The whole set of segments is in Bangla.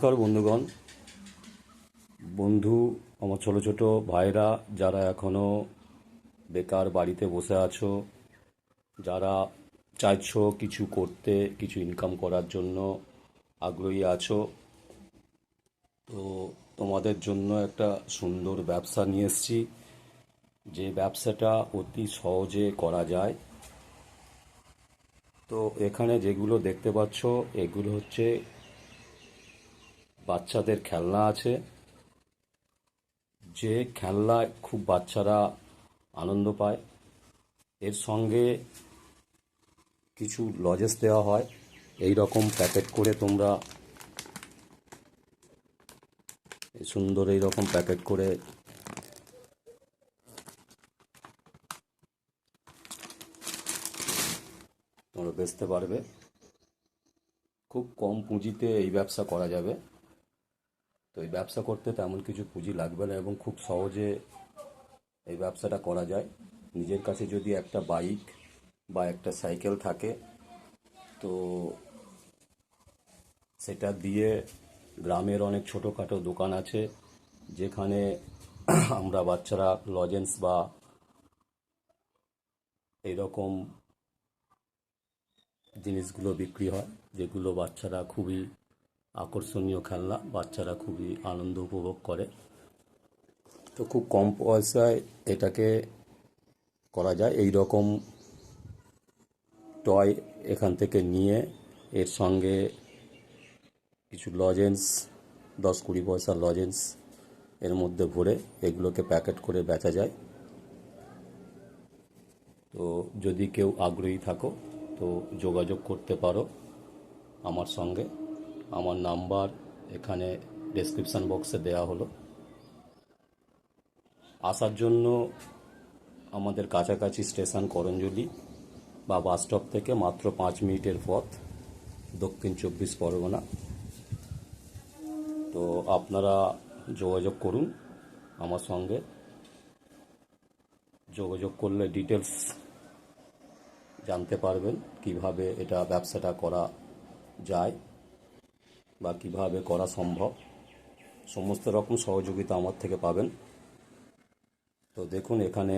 নমস্কার বন্ধুগণ। আমার ছোট ছোট ভাইরা যারা এখনও বেকার বাড়িতে বসে আছো, যারা চাইছো কিছু করতে, কিছু ইনকাম করার জন্য আগ্রহী আছো, তো তোমাদের জন্য একটা সুন্দর ব্যবসা নিয়ে এসেছি। যে ব্যবসাটা অতি সহজে করা যায়। তো এখানে যেগুলো দেখতে পাচ্ছ এগুলো হচ্ছে বাচ্চাদের খেলনা আছে। যে খেলনায় খুব বাচ্চারা আনন্দ পায়। এর সঙ্গে কিছু লজেস দেওয়া হয়। এই রকম প্যাকেট করে তোমরা সুন্দর এই রকম প্যাকেট করে তোমরা বেচতে পারবে। খুব কম পুঁজিতে এই ব্যবসা করা যাবে। তো এই ব্যবসা করতে তেমন কিছু পুঁজি লাগবে না এবং খুব সহজে এই ব্যবসাটা করা যায়। নিজের কাছে যদি একটা বাইক বা একটা সাইকেল থাকে, তো সেটা দিয়ে গ্রামের অনেক ছোটোখাটো দোকান আছে যেখানে আমরা বাচ্চারা লজেন্স বা এইরকম জিনিসগুলো বিক্রি হয়, যেগুলো বাচ্চারা খুবই আকর্ষণীয় খেলনা, বাচ্চারা খুবই আনন্দ উপভোগ করে। তো খুব কম পয়সায় এটাকে করা যায়। এই রকম টয় এখান থেকে নিয়ে এর সঙ্গে কিছু লজেন্স, 10-20 পয়সার লজেন্স এর মধ্যে ভরে এগুলোকে প্যাকেট করে বেচা যায়। তো যদি কেউ আগ্রহী থাকো তো যোগাযোগ করতে পারো আমার সঙ্গে। আমার নাম্বার এখানে ডেসক্রিপশান বক্সে দেওয়া হলো। আসার জন্য আমাদের কাছাকাছি স্টেশন করঞ্জলি বা বাস স্টপ থেকে মাত্র 5 মিনিটের পথ, দক্ষিণ 24 পরগনা। তো আপনারা যোগাযোগ করুন আমার সঙ্গে। যোগাযোগ করলে ডিটেলস জানতে পারবেন কিভাবে এটা ব্যবসাটা করা যায় বা কিভাবে করা সম্ভব। সমস্ত রকম সহযোগিতা আমার থেকে পাবেন। তো দেখুন এখানে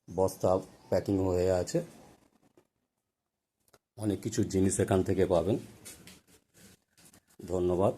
বস্তা প্যাকিং হয়ে আছে, অনেক কিছু জিনিস এখান থেকে পাবেন। ধন্যবাদ।